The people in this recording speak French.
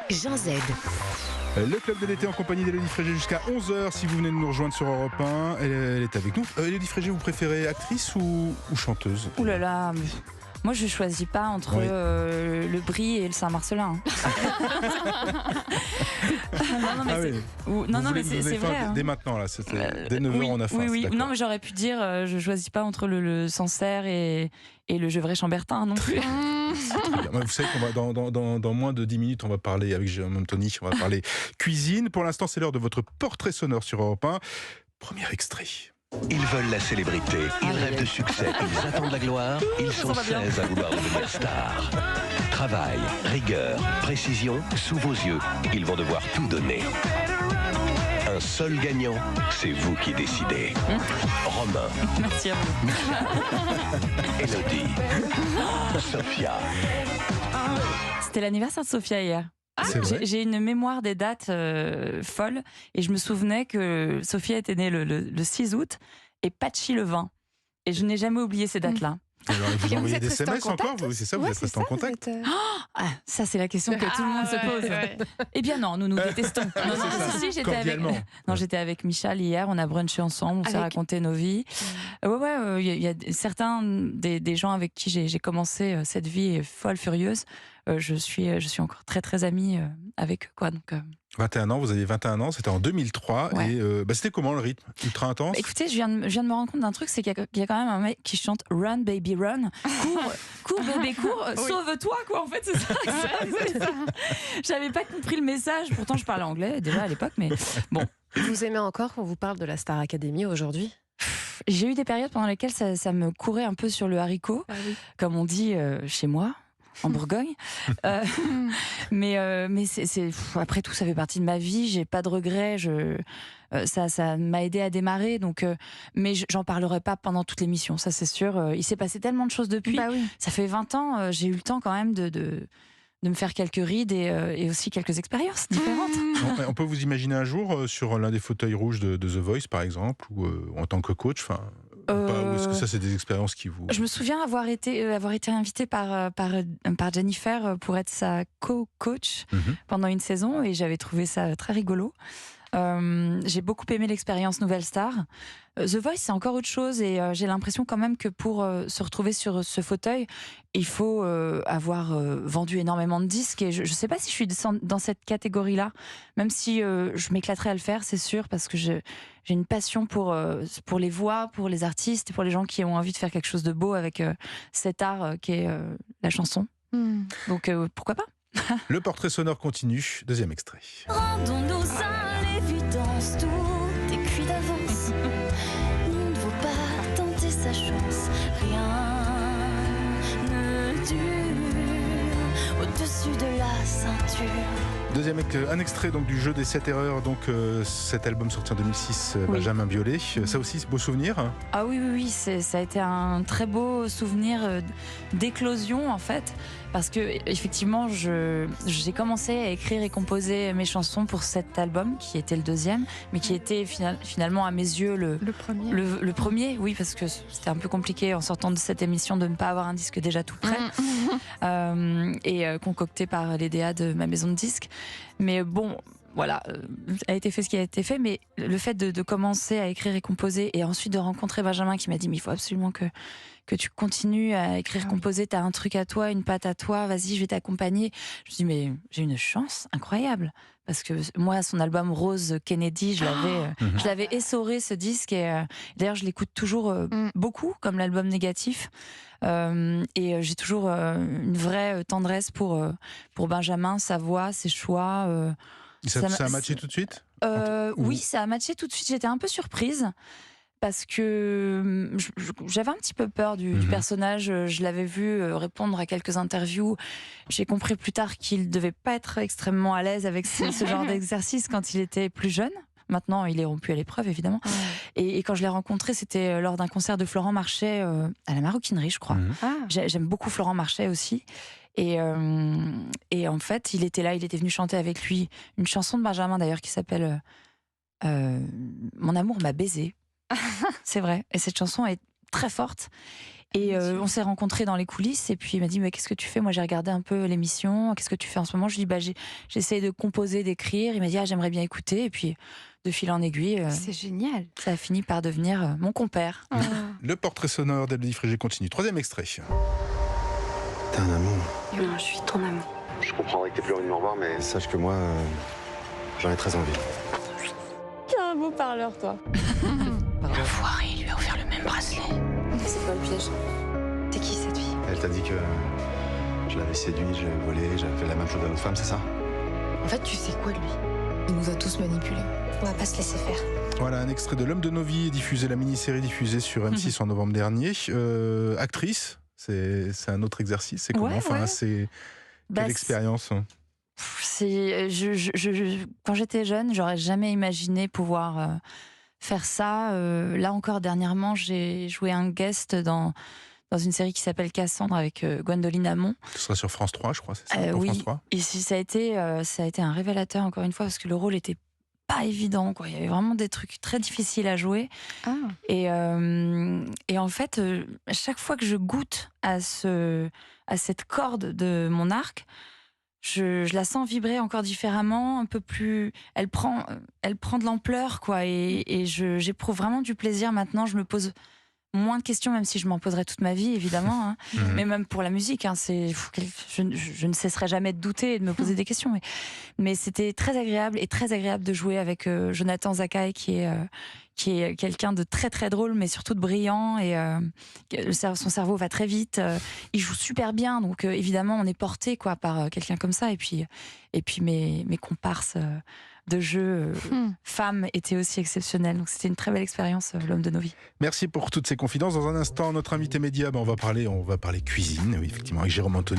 Jean Z. Le club de l'été en compagnie d'Élodie Frégé jusqu'à 11h si vous venez de nous rejoindre sur Europe 1. Elle est avec nous. Élodie Frégé, vous préférez actrice ou chanteuse? Ouh là là, moi je choisis pas entre le Brie et le Saint-Marcelin. Non, mais c'est vrai. Dès maintenant, là, dès 9h on a faim. Oui. Non, mais j'aurais pu dire, je choisis pas entre le Sancerre et le Gevrey-Chambertin non plus. Vous savez qu'on va dans moins de 10 minutes, on va parler avec Jérôme Tony, on va parler cuisine. Pour l'instant, c'est l'heure de votre portrait sonore sur Europe 1. Premier extrait. Ils veulent la célébrité, ils rêvent de succès, ils attendent la gloire, ils sont 16 à vouloir devenir stars. Travail, rigueur, précision, sous vos yeux, ils vont devoir tout donner. Un seul gagnant, c'est vous qui décidez. Romain. Merci à vous. Élodie. Sophia. C'était l'anniversaire de Sophia hier. J'ai une mémoire des dates folle et je me souvenais que Sophia était née le 6 août et Pachi le 20. Et je n'ai jamais oublié ces dates-là. Alors, ils vous envoyez des SMS encore? C'est ça, vous êtes restés en contact? Ça, c'est la question que tout le monde se pose. Eh bien non, nous nous détestons. J'étais avec Michal hier, on a brunché ensemble, on s'est raconté nos vies. Il y a certains des gens avec qui j'ai commencé cette vie folle, furieuse. Je suis encore très très amie avec eux, quoi. Donc, 21 ans, vous aviez 21 ans, c'était en 2003. Ouais. Et c'était comment le rythme? Ultra intense? Écoutez, je viens de me rendre compte d'un truc, c'est qu'il y a quand même un mec qui chante Run Baby Run, cours bébé cours, sauve-toi quoi, en fait c'est ça. J'avais pas compris le message, pourtant je parlais anglais déjà à l'époque, mais bon. Vous aimez encore qu'on vous parle de la Star Academy aujourd'hui? J'ai eu des périodes pendant lesquelles ça me courait un peu sur le haricot, comme on dit chez moi. En Bourgogne, mais après tout, ça fait partie de ma vie. J'ai pas de regrets. Ça m'a aidé à démarrer. Donc, mais j'en parlerai pas pendant toute l'émission. Ça, c'est sûr. Il s'est passé tellement de choses depuis. Ça fait 20 ans. J'ai eu le temps quand même de me faire quelques rides et aussi quelques expériences différentes. On peut vous imaginer un jour sur l'un des fauteuils rouges de The Voice, par exemple, ou en tant que coach. Ou est-ce que ça, c'est des expériences qui vous... Je me souviens avoir été invitée par Jennifer pour être sa co-coach pendant une saison et j'avais trouvé ça très rigolo. J'ai beaucoup aimé l'expérience Nouvelle Star. The Voice, c'est encore autre chose et j'ai l'impression quand même que pour se retrouver sur ce fauteuil, il faut avoir vendu énormément de disques et je ne sais pas si je suis dans cette catégorie-là, même si je m'éclaterais à le faire, c'est sûr, parce que j'ai une passion pour les voix, pour les artistes et pour les gens qui ont envie de faire quelque chose de beau avec cet art qui est la chanson. Donc pourquoi pas? Le portrait sonore continue, deuxième extrait. Rendons-nous à l'évidence, tout est cuit d'avance. Il ne vaut pas tenter sa chance, rien ne dure au-dessus de la ceinture. Deuxième un extrait donc du jeu des 7 erreurs, donc cet album sorti en 2006, Benjamin Biolay. Ça aussi, c'est beau souvenir. Ah oui, ça a été un très beau souvenir d'éclosion en fait. Parce que effectivement, j'ai commencé à écrire et composer mes chansons pour cet album, qui était le deuxième, mais qui était finalement à mes yeux le premier, oui, parce que c'était un peu compliqué en sortant de cette émission de ne pas avoir un disque déjà tout prêt et concocté par les DA de ma maison de disques. Mais bon, voilà, a été fait ce qui a été fait, mais le fait de commencer à écrire et composer et ensuite de rencontrer Benjamin qui m'a dit mais il faut absolument que tu continues à écrire, composer, t'as un truc à toi, une patte à toi, vas-y, je vais t'accompagner. Je me dis mais j'ai une chance incroyable parce que moi, son album Rose Kennedy, je l'avais essoré ce disque et d'ailleurs je l'écoute toujours beaucoup comme l'album Négatif et j'ai toujours une vraie tendresse pour Benjamin, sa voix, ses choix. Ça a matché tout de suite? Oui, ça a matché tout de suite. J'étais un peu surprise parce que j'avais un petit peu peur du personnage. Je l'avais vu répondre à quelques interviews. J'ai compris plus tard qu'il devait pas être extrêmement à l'aise avec ce genre d'exercice quand il était plus jeune. Maintenant, il est rompu à l'épreuve, évidemment. Et quand je l'ai rencontré, c'était lors d'un concert de Florent Marchais à la Maroquinerie, je crois. J'aime beaucoup Florent Marchais aussi. Et en fait, il était là, il était venu chanter avec lui une chanson de Benjamin d'ailleurs qui s'appelle Mon amour m'a baisé. C'est vrai. Et cette chanson est très forte. Et on s'est rencontrés dans les coulisses et puis il m'a dit mais qu'est-ce que tu fais? Moi j'ai regardé un peu l'émission, qu'est-ce que tu fais en ce moment? Je lui dis j'essaie de composer, d'écrire. Il m'a dit j'aimerais bien écouter et puis de fil en aiguille, C'est génial. ça a fini par devenir mon compère. Le portrait sonore d'Elodie Frégé continue. 3e extrait. T'es un amour. Non, je suis ton amour. Je comprendrais que t'aies plus envie de me revoir, mais sache que moi, j'en ai très envie. T'es un beau parleur, toi. L'enfoiré, il lui a offert le même bracelet. C'est quoi le piège? T'es qui cette fille? Elle t'a dit que je l'avais séduit, je l'avais volé, j'avais fait la même chose à l'autre femme, c'est ça? En fait, tu sais quoi de lui? Il nous a tous manipulés. On va pas se laisser faire. Voilà un extrait de L'homme de nos vies, diffusé, la mini-série diffusée sur M6 en novembre dernier. Actrice, c'est un autre exercice. C'est comment? Ouais, Enfin, ouais. c'est quelle expérience? Quand j'étais jeune, j'aurais jamais imaginé pouvoir faire ça. Là encore, dernièrement, j'ai joué un guest dans une série qui s'appelle Cassandre avec Gwendoline Amon. Ce sera sur France 3, je crois, c'est ça, pour Oui, France 3. et ça a été un révélateur encore une fois parce que le rôle était pas évident, quoi. Il y avait vraiment des trucs très difficiles à jouer. Ah. Et en fait, chaque fois que je goûte à cette corde de mon arc, je la sens vibrer encore différemment, un peu plus. Elle prend de l'ampleur, quoi. Et j'éprouve vraiment du plaisir maintenant. Je me pose moins de questions, même si je m'en poserai toute ma vie, évidemment. Hein. Mais même pour la musique, hein, je ne cesserai jamais de douter et de me poser des questions. Mais c'était très agréable de jouer avec Jonathan Zakaï, qui est quelqu'un de très très drôle, mais surtout de brillant. Et son cerveau va très vite. Il joue super bien, donc évidemment, on est porté quoi par quelqu'un comme ça. Et puis mes comparses de jeu femmes étaient aussi exceptionnelles. Donc c'était une très belle expérience, l'homme de nos vies. Merci pour toutes ces confidences. Dans un instant, notre invité média, on va parler cuisine, oui, effectivement, avec Jérôme Anthony.